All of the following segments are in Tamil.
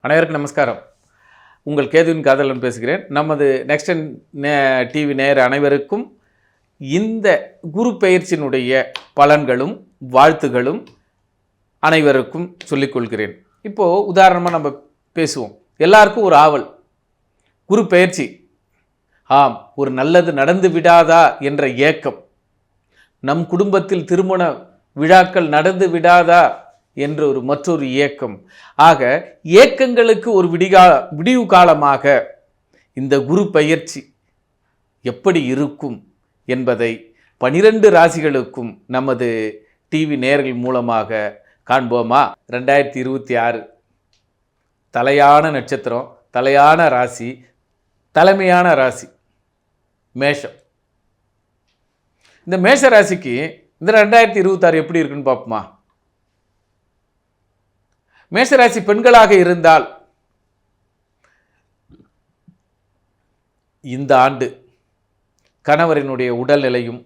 அனைவருக்கும் நமஸ்காரம். உங்கள் கேதுவின் காதலன் பேசுகிறேன். நமது நெக்ஸ்ட் டிவி நேயர் அனைவருக்கும் இந்த குரு பெயர்ச்சியினுடைய பலன்களும் வாழ்த்துகளும் அனைவருக்கும் சொல்லிக்கொள்கிறேன். இப்போது உதாரணமாக நம்ம பேசுவோம். எல்லாருக்கும் ஒரு ஆவல், குரு பெயர்ச்சி, ஆம் ஒரு நல்லது நடந்து விடாதா என்ற ஏக்கம், நம் குடும்பத்தில் திருமண விழாக்கள் நடந்து விடாதா என்ற மற்றொரு ஏக்கம். ஆக ஏக்கங்களுக்கு ஒரு விடிவு காலமாக இந்த குரு பெயர்ச்சி எப்படி இருக்கும் என்பதை 12 ராசிகளுக்கும் நமது டிவி நேயர்கள் மூலமாக காண்போமா? 2026 தலையான நட்சத்திரம், தலையான ராசி, தலைமையான ராசி மேஷம். இந்த மேஷ ராசிக்கு இந்த 2026 எப்படி இருக்குன்னு பார்ப்போமா? மேஷராசி பெண்களாக இருந்தால் இந்த ஆண்டு கணவரினுடைய உடல்நிலையும்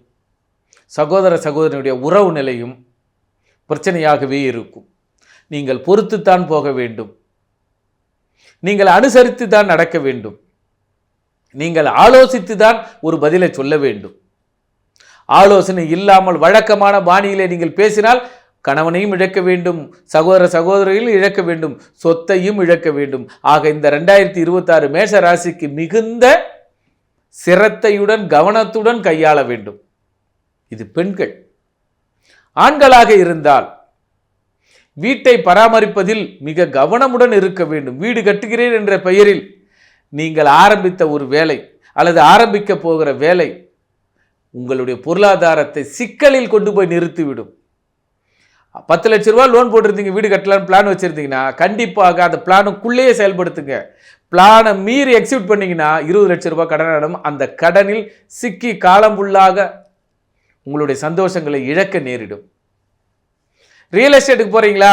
சகோதரனுடைய உறவு நிலையும் பிரச்சனையாகவே இருக்கும். நீங்கள் பொறுத்துத்தான் போக வேண்டும், நீங்கள் அனுசரித்து தான் நடக்க வேண்டும், நீங்கள் ஆலோசித்து தான் ஒரு பதிலை சொல்ல வேண்டும். ஆலோசனை இல்லாமல் வழக்கமான பாணியிலே நீங்கள் பேசினால் கணவனையும் இழக்க வேண்டும், சகோதரிகளையும் இழக்க வேண்டும், சொத்தையும் இழக்க வேண்டும். ஆக இந்த 2026 மேஷ ராசிக்கு மிகுந்த சிரத்தையுடன் கவனத்துடன் கையாள வேண்டும். இது பெண்கள். ஆண்களாக இருந்தால் வீட்டை பராமரிப்பதில் மிக கவனமுடன் இருக்க வேண்டும். வீடு கட்டுகிறேன் என்ற பெயரில் நீங்கள் ஆரம்பித்த ஒரு வேலை அல்லது ஆரம்பிக்க போகிற வேலை உங்களுடைய பொருளாதாரத்தை சிக்கலில் கொண்டு போய் நிறுத்திவிடும். 10 லட்ச ரூபா லோன் போட்டிருந்தீங்க, வீடு கட்டலான்னு பிளான் வச்சுருந்தீங்கன்னா கண்டிப்பாக அந்த பிளானுக்குள்ளேயே செயல்படுத்துங்க. பிளானை மீறி எக்ஸிக்யூட் பண்ணிங்கன்னா 20 லட்ச ரூபாய் கடனிடம் அந்த கடனில் சிக்கி காலம் ஃபுல்லாக உங்களுடைய சந்தோஷங்களை இழக்க நேரிடும். ரியல் எஸ்டேட்டுக்கு போகிறீங்களா?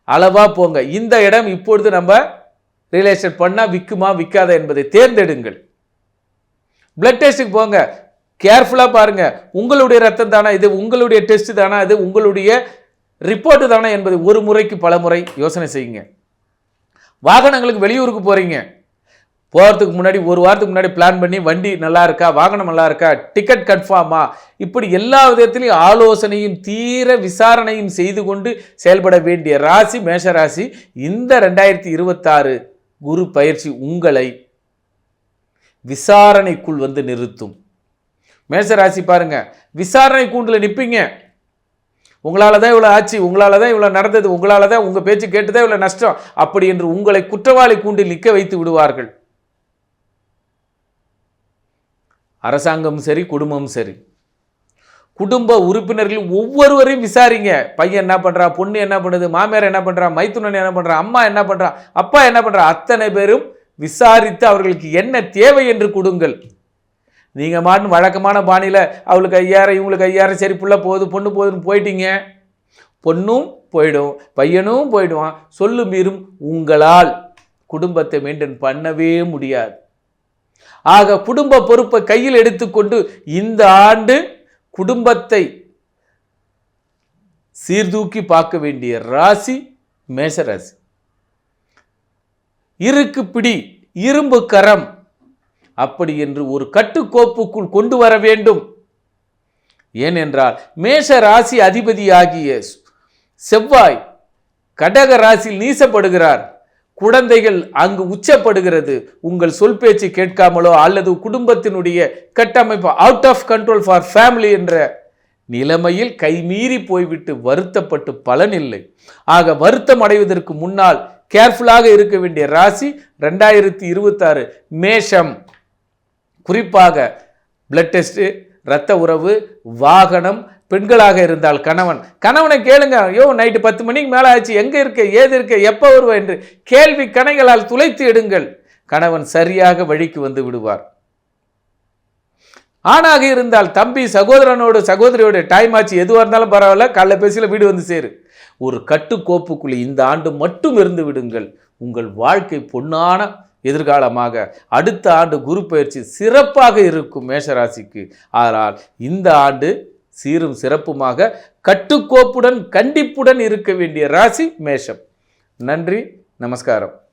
அளவாக போங்க. இந்த இடம் இப்பொழுது நம்ம ரியல் எஸ்டேட் பண்ணால் விற்குமா விற்காத என்பதை தேர்ந்தெடுங்கள். பிளட் டெஸ்ட்டுக்கு போங்க, கேர்ஃபுல்லாக பாருங்கள். உங்களுடைய ரத்தம் தானே இது, உங்களுடைய டெஸ்ட் தானே அது, உங்களுடைய ரிப்போர்ட்டு தானே என்பதை ஒரு முறைக்கு பல முறை யோசனை செய்யுங்க. வாகனங்களுக்கு வெளியூருக்கு போகிறீங்க, போகிறதுக்கு முன்னாடி ஒரு வாரத்துக்கு முன்னாடி பிளான் பண்ணி வண்டி நல்லா இருக்கா, வாகனம் நல்லா இருக்கா, டிக்கெட் கன்ஃபார்மா, இப்படி எல்லா விதத்திலையும் ஆலோசனையும் தீர விசாரணையும் செய்து கொண்டு செயல்பட வேண்டிய ராசி மேஷராசி. இந்த 2026 குரு பயிற்சி உங்களை விசாரணைக்குள் வந்து நிறுத்தும். மேஷராசி பாருங்க, விசாரணை கூண்டில் நிற்பீங்க. உங்களால் தான் இவ்வளோ ஆச்சு, உங்களால் தான் இவ்வளோ நடந்தது, உங்களால் தான் உங்கள் பேச்சு கேட்டுதான் இவ்வளோ நஷ்டம், அப்படி என்று உங்களை குற்றவாளி கூண்டில் நிற்க வைத்து விடுவார்கள். அரசாங்கமும் சரி, குடும்பமும் சரி, குடும்ப உறுப்பினர்கள் ஒவ்வொருவரையும் விசாரிங்க. பையன் என்ன பண்ணுறா, பொண்ணு என்ன பண்ணுது, மாமியார் என்ன பண்ணுறா, மைத்துனன் என்ன பண்ணுறா, அம்மா என்ன பண்ணுறா, அப்பா என்ன பண்ணுறா, அத்தனை பேரும் விசாரித்து அவர்களுக்கு என்ன தேவை என்று கொடுங்கள். நீங்கள் மாட்டு வழக்கமான பாணியில் அவளுக்கு 5000 இவங்களுக்கு 5000 சரி புள்ள போகுது பொண்ணு போகுதுன்னு போயிட்டீங்க, பொண்ணும் போயிடும் பையனும் போயிடுவான். சொல்லு மீறும் உங்களால் குடும்பத்தை மெயின்டைன் பண்ணவே முடியாது. ஆக குடும்ப பொறுப்பை கையில் எடுத்துக்கொண்டு இந்த ஆண்டு குடும்பத்தை சீர்தூக்கி பார்க்க வேண்டிய ராசி மேஷராசி. இருக்கு பிடி இரும்பு கரம் அப்படி என்று ஒரு கட்டுக்கோப்புக்குள் கொண்டு வர வேண்டும். ஏனென்றால் மேஷ ராசி அதிபதியாகிய செவ்வாய் கடக ராசியில் நீசப்படுகிறார். குழந்தைகள் அங்கு உச்சப்படுகிறது. உங்கள் சொல் பேச்சு கேட்காமலோ அல்லது குடும்பத்தினுடைய கட்டமைப்பு out of control for family என்ற நிலைமையில் கைமீறி போய்விட்டு வருத்தப்பட்டு பலன் இல்லை. ஆக வருத்தம் அடைவதற்கு முன்னால் கேர்ஃபுல்லாக இருக்க வேண்டிய ராசி 2026 மேஷம். குறிப்பாக பிளட் டெஸ்ட்டு, இரத்த உறவு, வாகனம், பெண்களாக இருந்தால் கணவனை கேளுங்க. ஐயோ நைட்டு 10 மணிக்கு மேலே ஆச்சு, எங்கே இருக்க, ஏது இருக்க, எப்போ வருவ என்று கேள்வி கணைகளால் துளைத்து எடுங்கள். கணவன் சரியாக வழிக்கு வந்து விடுவார். ஆணாக இருந்தால் தம்பி சகோதரியோட டைம் ஆச்சு, எதுவாக இருந்தாலும் பரவாயில்ல, காலைல பேசியில் வீடு வந்து சேரு. ஒரு கட்டுக்கோப்புக்குள்ளே இந்த ஆண்டு மட்டும் இருந்து விடுங்கள். உங்கள் வாழ்க்கை பொன்னான எதிர்காலமாக அடுத்த ஆண்டு குரு பயிற்சி சிறப்பாக இருக்கும் மேஷராசிக்கு. ஆனால் இந்த ஆண்டு சீரும் சிறப்புமாக கட்டுக்கோப்புடன் கண்டிப்புடன் இருக்க வேண்டிய ராசி மேஷம். நன்றி, நமஸ்காரம்.